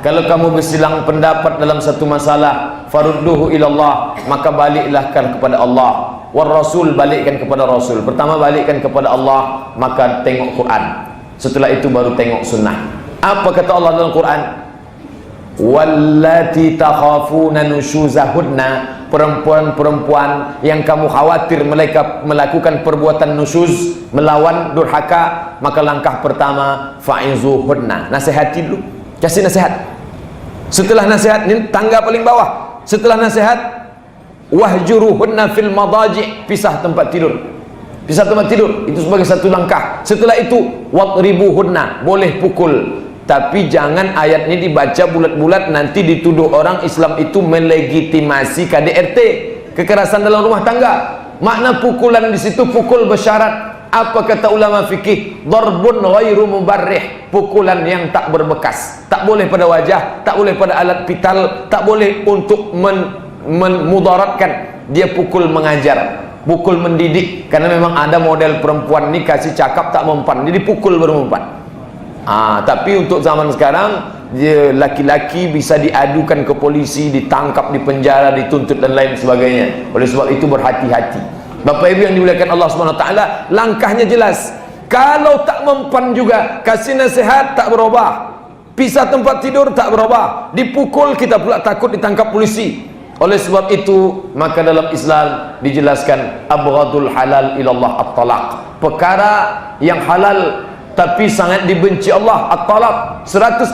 Kalau kamu bersilang pendapat dalam satu masalah, farudduhu ilallah, maka baliklah kepada Allah. War Rasul, balikkan kepada Rasul. Pertama balikkan kepada Allah, maka tengok Quran. Setelah itu baru tengok sunnah. Apa kata Allah dalam Quran? Wallati takhafuna nusyuzahunna, perempuan-perempuan yang kamu khawatir mereka melakukan perbuatan nusyuz, melawan durhaka, maka langkah pertama fa'izuhunna, nasihati dulu, kasih nasihat. Setelah nasihat, ini tangga paling bawah. Setelah nasihat, wahjuruhunna fil madaji', pisah tempat tidur. Pisah tempat tidur itu sebagai satu langkah. Setelah itu wadribuhunna, boleh pukul. Tapi jangan ayat ini dibaca bulat-bulat, nanti dituduh orang Islam itu melegitimasi KDRT, kekerasan dalam rumah tangga. Makna pukulan di situ pukul bersyarat. Apa kata ulama fikih? Darbun ghairu mubarrih, pukulan yang tak berbekas. Tak boleh pada wajah, tak boleh pada alat vital, tak boleh untuk memudaratkan. Dia pukul mengajar, pukul mendidik. Karena memang ada model perempuan ni kasih cakap tak mempan, jadi pukul baru mempan. Tapi untuk zaman sekarang, laki-laki bisa diadukan ke polisi, ditangkap, dipenjara, dituntut dan lain sebagainya. Oleh sebab itu berhati-hati. Bapak Ibu yang dimuliakan Allah SWT, langkahnya jelas. Kalau tak mempan juga, kasih nasihat tak berubah, pisah tempat tidur tak berubah, dipukul kita pula takut ditangkap polisi. Oleh sebab itu, maka dalam Islam dijelaskan abghadul halal ilallah at-talaq, perkara yang halal tapi sangat dibenci Allah, at-talaq. 114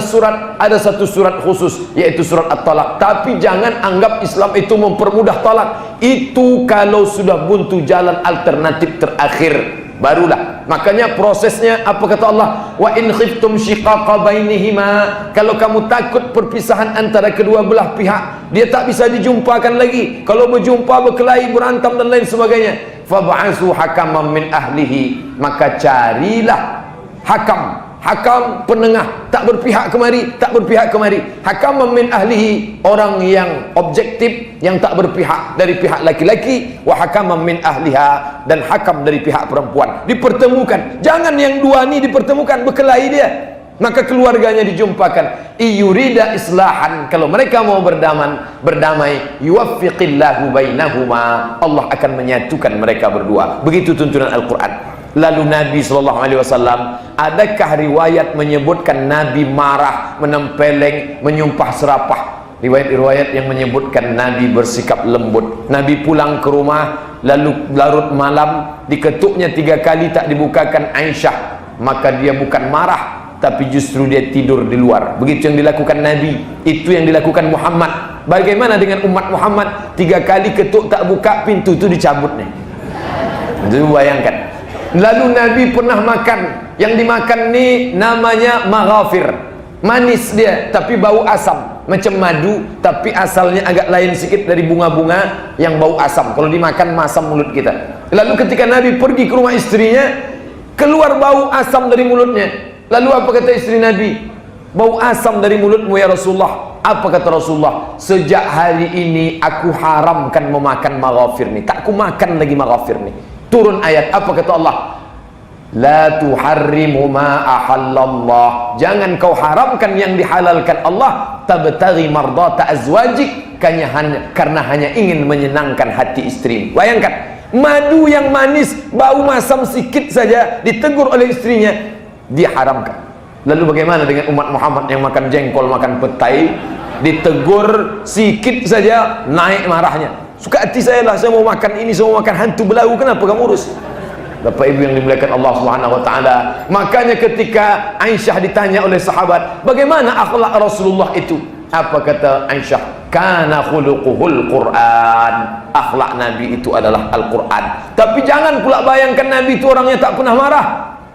surat, ada satu surat khusus yaitu surat at-talaq. Tapi jangan anggap Islam itu mempermudah talak. Itu kalau sudah buntu jalan alternatif terakhir, barulah. Makanya prosesnya apa kata Allah? Wa in khiftum shiqaqa bainihima, kalau kamu takut perpisahan antara kedua belah pihak, dia tak bisa dijumpakan lagi. Kalau berjumpa berkelahi, berantem dan lain sebagainya, fab'asu hakaman min ahlihi, maka carilah hakam penengah, tak berpihak kemari, tak berpihak kemari. Hakam min ahlihi, orang yang objektif, yang tak berpihak dari pihak laki-laki. Wa hakam min ahliha, dan hakam dari pihak perempuan. Dipertemukan, jangan yang dua ni dipertemukan, berkelahi dia, maka keluarganya dijumpakan. Iyurida islahan, kalau mereka mau berdamai, yuwaffiqillahu bainahuma, Allah akan menyatukan mereka berdua. Begitu tuntunan Al-Quran. Lalu Nabi SAW, adakah riwayat menyebutkan Nabi marah, menempeleng, menyumpah serapah? Riwayat-riwayat yang menyebutkan Nabi bersikap lembut. Nabi pulang ke rumah, lalu larut malam, diketuknya 3 kali tak dibukakan Aisyah, maka dia bukan marah, tapi justru dia tidur di luar. Begitu yang dilakukan Nabi, itu yang dilakukan Muhammad. Bagaimana dengan umat Muhammad? 3 kali ketuk tak buka, pintu itu dicabut nih. Itu bayangkan. Lalu Nabi pernah makan, yang dimakan ni namanya maghafir, manis dia tapi bau asam, macam madu tapi asalnya agak lain sikit dari bunga-bunga yang bau asam. Kalau dimakan masam mulut kita. Lalu ketika Nabi pergi ke rumah istrinya, keluar bau asam dari mulutnya. Lalu apa kata istri Nabi? Bau asam dari mulutmu ya Rasulullah. Apa kata Rasulullah? Sejak hari ini aku haramkan memakan maghafir ni, tak aku makan lagi maghafir ni. Turun ayat, apa kata Allah? La tuharrimu ma ahallallah, jangan kau haramkan yang dihalalkan Allah. Tabtaghi mardata azwajik, karena hanya ingin menyenangkan hati istri. Bayangkan, madu yang manis, bau masam sikit saja ditegur oleh istrinya, dia haramkan. Lalu bagaimana dengan umat Muhammad yang makan jengkol, makan petai, ditegur sikit saja naik marahnya. Suka hati saya lah, saya mau makan ini, saya mau makan hantu belau, kenapa kamu urus? Bapak Ibu yang dimuliakan Allah Subhanahu wa taala. Makanya ketika Aisyah ditanya oleh sahabat, bagaimana akhlak Rasulullah itu? Apa kata Aisyah? Kana khuluquhul Quran. Akhlak Nabi itu adalah Al-Quran. Tapi jangan pula bayangkan Nabi itu orangnya tak pernah marah.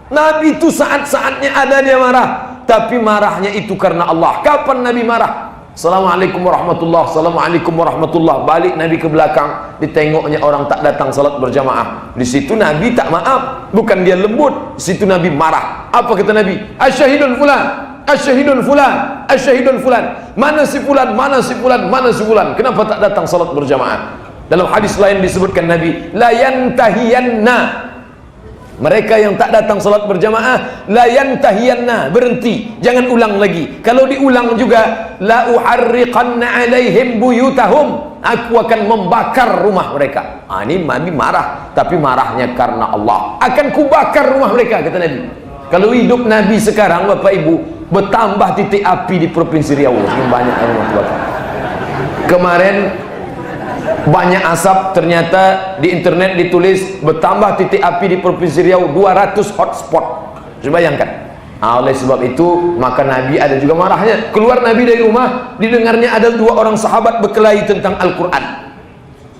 Nabi itu saat-saatnya ada dia marah, tapi marahnya itu karena Allah. Kapan Nabi marah? Assalamualaikum warahmatullah, Assalamualaikum warahmatullah. Balik Nabi ke belakang, ditengoknya orang tak datang salat berjamaah. Di situ Nabi tak maaf, bukan dia lembut. Di situ Nabi marah. Apa kata Nabi? Asyhadun fulan, asyhadun fulan, asyhadun fulan. Mana si fulan, mana si fulan, mana si fulan? Kenapa tak datang salat berjamaah? Dalam hadis lain disebutkan Nabi, la yantahiyanna Mereka yang tak datang salat berjamaah, la yantahiyanna, berhenti, jangan ulang lagi. Kalau diulang juga, la uharriqanna alaihim buyutahum, aku akan membakar rumah mereka. Ini Nabi marah, tapi marahnya karena Allah. Akan kubakar rumah mereka, kata Nabi. Kalau hidup Nabi sekarang, Bapak Ibu, bertambah titik api di Provinsi Riau, semakin banyak rumah terbakar. Kemarin banyak asap, ternyata di internet ditulis bertambah titik api di Provinsi Riau 200 hotspot. Coba bayangkan. Oleh sebab itu maka Nabi ada juga marahnya. Keluar Nabi dari rumah, didengarnya ada 2 orang sahabat berkelahi tentang Al-Quran,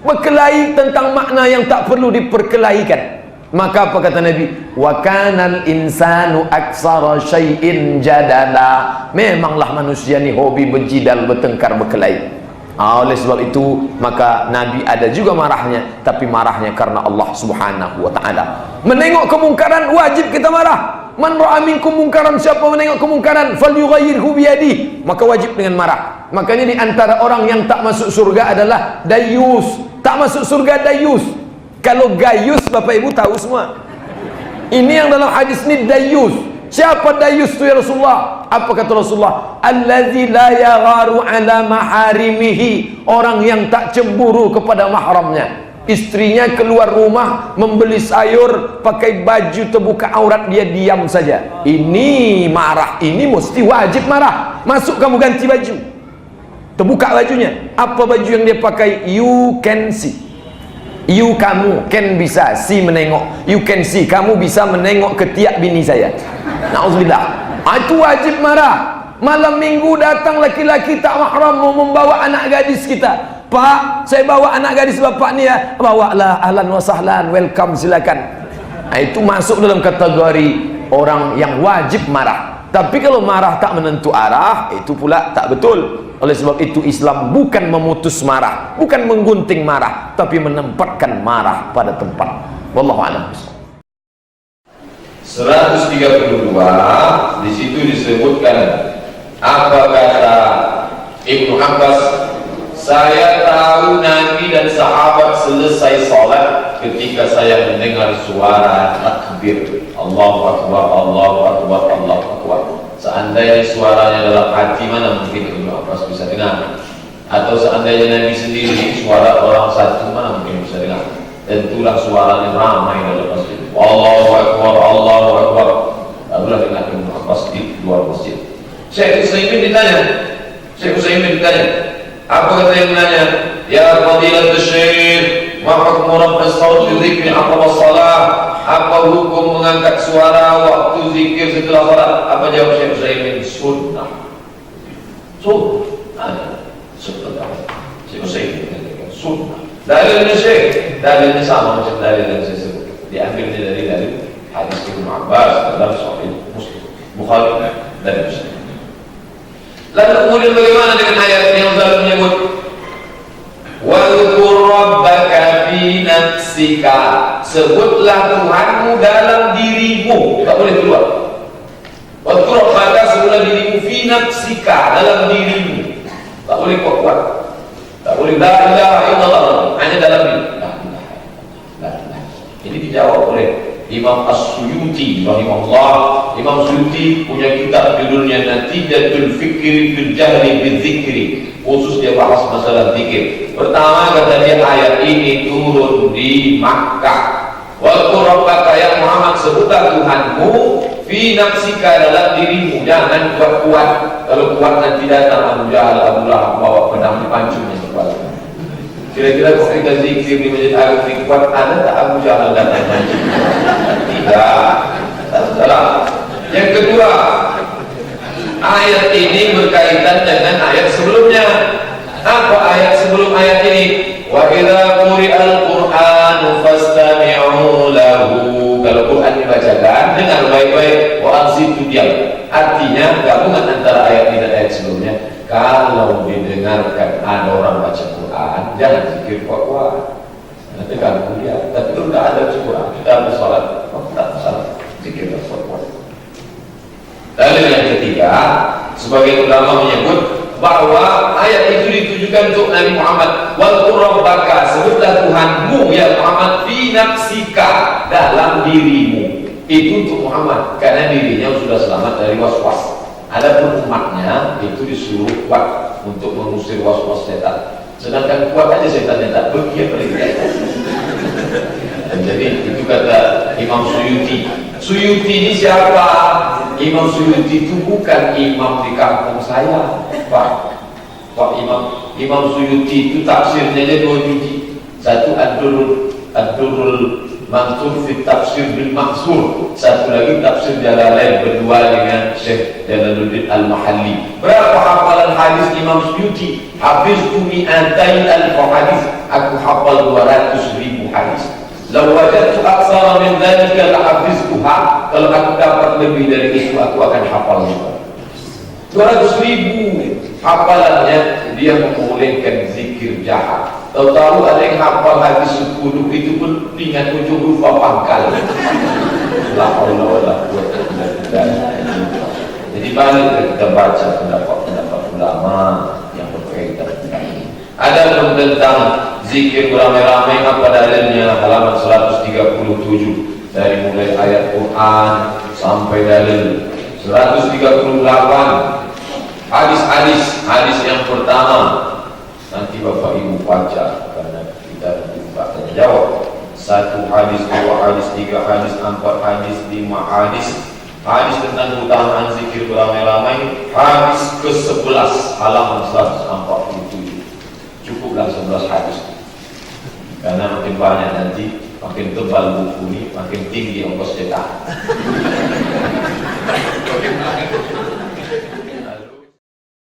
berkelahi tentang makna yang tak perlu diperkelaikan. Maka apa kata Nabi? Wa kanal insanu aksara syai'in jadala. Memanglah manusia ni hobi berjidal, bertengkar, berkelahi. Oleh sebab itu maka Nabi ada juga marahnya, tapi marahnya karena Allah Subhanahu wa ta'ala. Menengok kemungkaran wajib kita marah. Man ra'a minkum mungkaran, siapa menengok kemungkaran falyughayyirhu biyadihi, maka wajib dengan marah. Makanya di antara orang yang tak masuk surga adalah dayus. Tak masuk surga dayus. Kalau gayus Bapak Ibu tahu semua. Ini yang dalam hadis ini dayus. Siapa dayus itu ya Rasulullah? Apa kata Rasulullah? Allazi la yagharu ala maharimihi, orang yang tak cemburu kepada mahramnya. Istrinya keluar rumah membeli sayur, pakai baju terbuka aurat, dia diam saja. Ini marah, ini mesti wajib marah. Masuk kamu ganti baju, terbuka bajunya. Apa baju yang dia pakai? You can see. You, kamu, can bisa, see menengok. You can see, kamu bisa menengok ketiak bini saya. Na'udzubillah. Itu wajib marah. Malam minggu datang laki-laki tak mahram mau membawa anak gadis kita. Pak, saya bawa anak gadis bapak ni ya. Bawalah, ahlan wa sahlan, welcome, silakan. Itu masuk dalam kategori orang yang wajib marah. Tapi kalau marah tak menentu arah, itu pula tak betul. Oleh sebab itu Islam bukan memutus marah, bukan menggunting marah, tapi menempatkan marah pada tempat. Wallahu a'lam. 132 di situ disebutkan apa kata Ibnu Abbas, saya tahu Nabi dan sahabat selesai sholat ketika saya mendengar suara takbir, Allahu Akbar, Allahu Akbar, Allahu Akbar. Seandainya suaranya dalam hati, mana mungkin Ibnu Abbas bisa dengar? Atau seandainya Nabi sendiri, suara orang satu, mana mungkin bisa dengar? Tentulah suaranya ramai dalam masjid. Allahu Akbar, Allahu Akbar. Barulah dengar Ibnu Abbas di luar masjid. Syekh Utsaimin ditanya, apa kata yang menanya? Ya fadilatul syekh, ma hukmu rabb as-saut fi dzikri aqba shalah? Apa hukum mengangkat suara waktu zikir setelah salat? Apa jawab Syekh Utsaimin? Sunnah. Sunnah. Syekh Utsaimin mengatakan sunnah. Dalilnya Syekh, dalilnya sama macam dalil yang saya sebut. Diambilnya dari hadis Ibnu Abbas dalam Sahih Muslim, Bukhari dan Muslim. Lalu kemudian bagaimana dengan ayat yang Allah menyebut Wadhkur rabbaka fi nafsika, sebutlah Tuhanmu dalam dirimu, tak boleh keluar. Wadhkur rabbaka, sebutlah dirimu fi nafsika, dalam dirimu, tak boleh kuat-kuat, tak boleh la ilaha illallah, hanya dalam diri. Ini dijawab oleh Imam As-Suyuti rahimahullah. Imam Suyuti punya kitab judulnya Natijatul Fikri fil Jahri bil Dzikri, khusus dia bahas masalah zikir. Pertama kata dia, ayat ini turun di Makkah. Wa qurrabbaka, ya Muhammad, sebutlah Tuhanmu fi nafsika, dalam dirimu, jangan kuat-kuat. Kalau kuat nanti datang Abu Jahal, Abu Lahab bawa pedang dipancungnya kepala. Kira-kira kalau kita zikir di Masjid Agung ini kuat, ada tak Abu Jahal datang mancung? Tidak, tak salah. Yang kedua, ayat ini berkaitan dengan ayat sebelumnya. Apa ayat sebelum ayat ini? Wa idza quri'al Qur'anu fastami'u lahu. Kalau Quran dibacakan, dengar baik-baik. Wa ansitu, diam. Artinya gabungan antara ayat ini dan ayat sebelumnya. Kalau didengarkan ada orang baca Quran, jangan zikir kuat-kuat, nanti ganggu dia. Tapi kalau tidak ada Quran, kita bersolat, tak salah, zikir kuat-kuat. Dalil yang ketiga, sebagian ulama menyebut bahwa ayat itu ditujukan untuk Nabi Muhammad. Wal rabbaka, sebutlah Tuhanmu ya Muhammad fi nafsika, dalam dirimu. Itu untuk Muhammad karena dirinya sudah selamat dari was-was. Adapun umatnya itu disuruh kuat untuk mengusir was-was setan. Sedangkan kuat aja setannya tak pergi apa lagi. Jadi itu kata Imam Suyuti. Suyuti ini siapa? Imam Suyuti itu bukan imam di kampung saya, Pak. Imam Suyuti itu tafsirnya aja 2 biji. Satu Ad-Durrul Mansur fi tafsir bil Maksur. Satu lagi tafsir Jalalain berdua dengan Syekh Jalaluddin Al-Mahalli. Berapa hafalan hadis Imam Suyuti? Hafiztu mi'atain alfa hadis. Aku hafal 200.000 hadis. Law wajadtu aksara min dzalika la hafiztuha. Kalau aku dapat lebih dari itu aku akan hafal juga. 200.000 hafalannya. Dia membolehkan zikir jahat. Tahu-tahu ada yang hafal hadis 10 itu pun ingat ujung lupa pangkal. La haula wala quwwata illa billah. Jadi balik kita baca pendapat ulama yang berkaitan dengan ini. Ada pun tentang zikir beramai-ramai, apa dalilnya? Halaman 137 dari mulai ayat Quran sampai dalil 138. Hadis yang pertama nanti Bapak Ibu baca karena kita buka tanya jawab. 1 hadis, 2 hadis, 3 hadis, 4 hadis, 5 hadis. Hadis tentang keutamaan zikir beramai-ramai, hadis ke-11 halaman 147. Cukuplah 11 hadis. Karena makin banyak nanti, makin tebal buku ini, makin tinggi ongkos cetak.